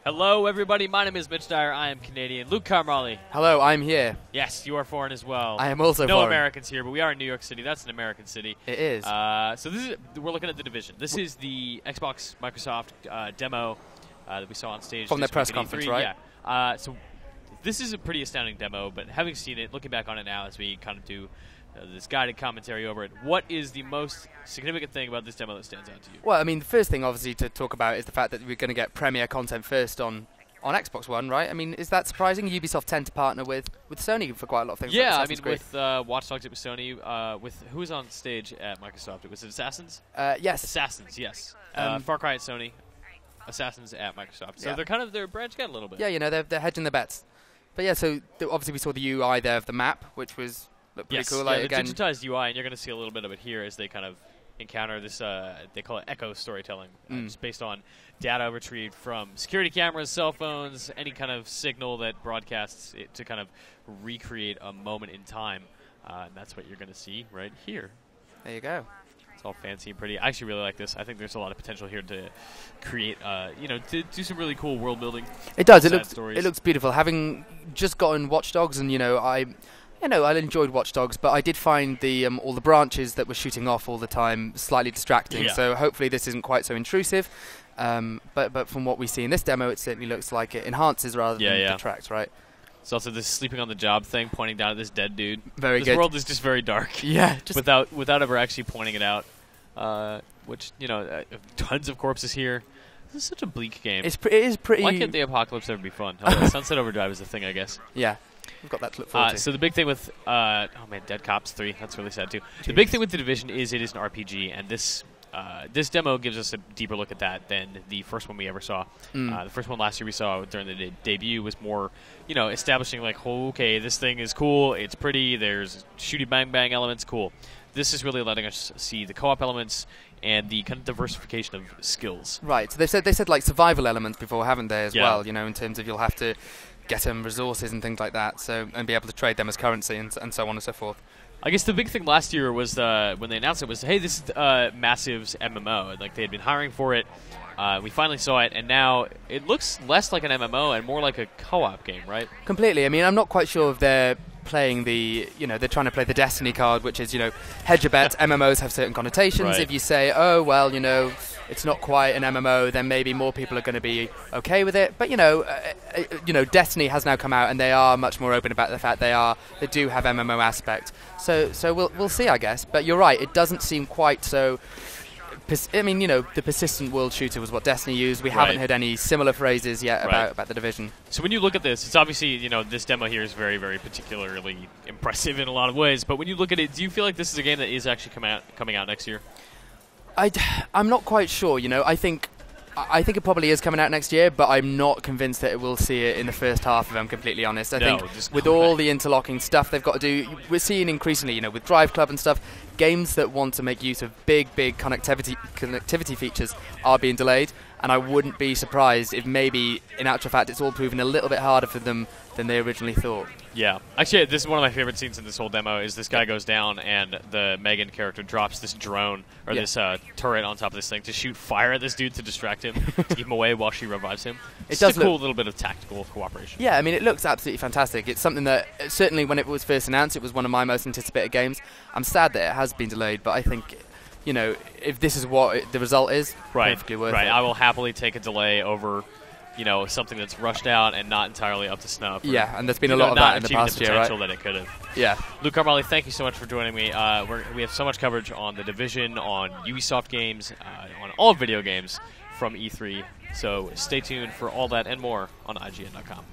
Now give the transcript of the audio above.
Hello, everybody. My name is Mitch Dyer. I am Canadian. Luke Carmarley. Hello, I'm here. Yes, you are foreign as well. I am also no foreign. Americans here, but we are in New York City. That's an American city. It is. So we're looking at The Division. This is the Xbox Microsoft demo that we saw on stage From their this press week at conference, E3. right? Yeah. So this is a pretty astounding demo, but having seen it, looking back on it now as we kind of do this guided commentary over it, what is the most significant thing about this demo that stands out to you? Well, I mean, the first thing, obviously, to talk about is the fact that we're going to get premiere content first on Xbox One, right? I mean, is that surprising? Ubisoft tend to partner with Sony for quite a lot of things. Yeah, like I mean, with Watch Dogs, it was Sony. With who was on stage at Microsoft? It was Assassins? Yes. Assassins, yes. Far Cry at Sony, Assassins at Microsoft. So they're branching out a little bit. Yeah, you know, they're hedging their bets. But yeah, so obviously we saw the UI there of the map, which looked pretty cool. Like, the digitized UI, and you're going to see a little bit of it here as they kind of encounter this, they call it echo storytelling. It's based on data retrieved from security cameras, cell phones, any kind of signal that broadcasts it to kind of recreate a moment in time. And that's what you're going to see right here. There you go. It's all fancy and pretty. I actually really like this. I think there's a lot of potential here to create, to do some really cool world building. It does. It Stories. looks beautiful. Having just gotten Watch Dogs, and I enjoyed Watch Dogs, but I did find all the branches that were shooting off all the time slightly distracting. Yeah. So hopefully this isn't quite so intrusive. But from what we see in this demo, it certainly looks like it enhances rather than detracts, right? It's also this sleeping on the job thing, pointing down at this dead dude. Very good. This world is just very dark. Yeah, just without ever actually pointing it out. Which tons of corpses here. This is such a bleak game. It is pretty. Why can't the apocalypse ever be fun? Sunset Overdrive is the thing, I guess. Yeah, we've got that to look forward to. So the big thing with Dead Cops 3, that's really sad too. Jeez. The big thing with The Division is it is an RPG, and this demo gives us a deeper look at that than the first one we ever saw. The first one last year we saw during the debut was more, establishing like, okay, this thing is cool, it's pretty, there's shooty bang bang elements, cool. This is really letting us see the co-op elements and the kind of diversification of skills. Right. So they said like survival elements before, haven't they, as well? In terms of you'll have to get them resources and things like that, and be able to trade them as currency and so on and so forth. I guess the big thing last year was when they announced it was, hey, this is Massive's MMO. Like they had been hiring for it. We finally saw it, and now it looks less like an MMO and more like a co-op game, right? Completely. I mean, I'm not quite sure if they're playing they're trying to play the Destiny card, which is, hedge your bets. MMOs have certain connotations. Right. If you say, oh, well, it's not quite an MMO, then maybe more people are going to be okay with it. But, Destiny has now come out, and they are much more open about the fact they do have MMO aspect. So we'll see, I guess. But you're right, it doesn't seem quite so. I mean, the persistent world shooter was what Destiny used. We haven't heard any similar phrases yet about The Division. So when you look at this, it's obviously, this demo here is very, very particularly impressive in a lot of ways. But when you look at it, do you feel like this is a game that is actually coming out next year? I'm not quite sure. I think it probably is coming out next year, but I'm not convinced that it will see it in the first half, if I'm completely honest. I think with all the interlocking stuff they've got to do, we're seeing increasingly, with Drive Club and stuff, games that want to make use of big connectivity features are being delayed, and I wouldn't be surprised if maybe, in actual fact, it's all proven a little bit harder for them than they originally thought. Yeah. Actually, this is one of my favorite scenes in this whole demo, is this guy goes down and the Megan character drops this drone, or this turret on top of this thing to shoot fire at this dude to distract him, to keep him away while she revives him. It's a cool little bit of tactical cooperation. Yeah, I mean, it looks absolutely fantastic. It's something that, certainly when it was first announced, it was one of my most anticipated games. I'm sad that it has been delayed, but I think, if this is what the result is, perfectly worth it. I will happily take a delay over something that's rushed out and not entirely up to snuff. Yeah, and there's been a lot of that in the past year, right? The potential that it could have. Yeah. Luke Carmarley, thank you so much for joining me. We have so much coverage on The Division, on Ubisoft games, on all video games from E3. So stay tuned for all that and more on ign.com.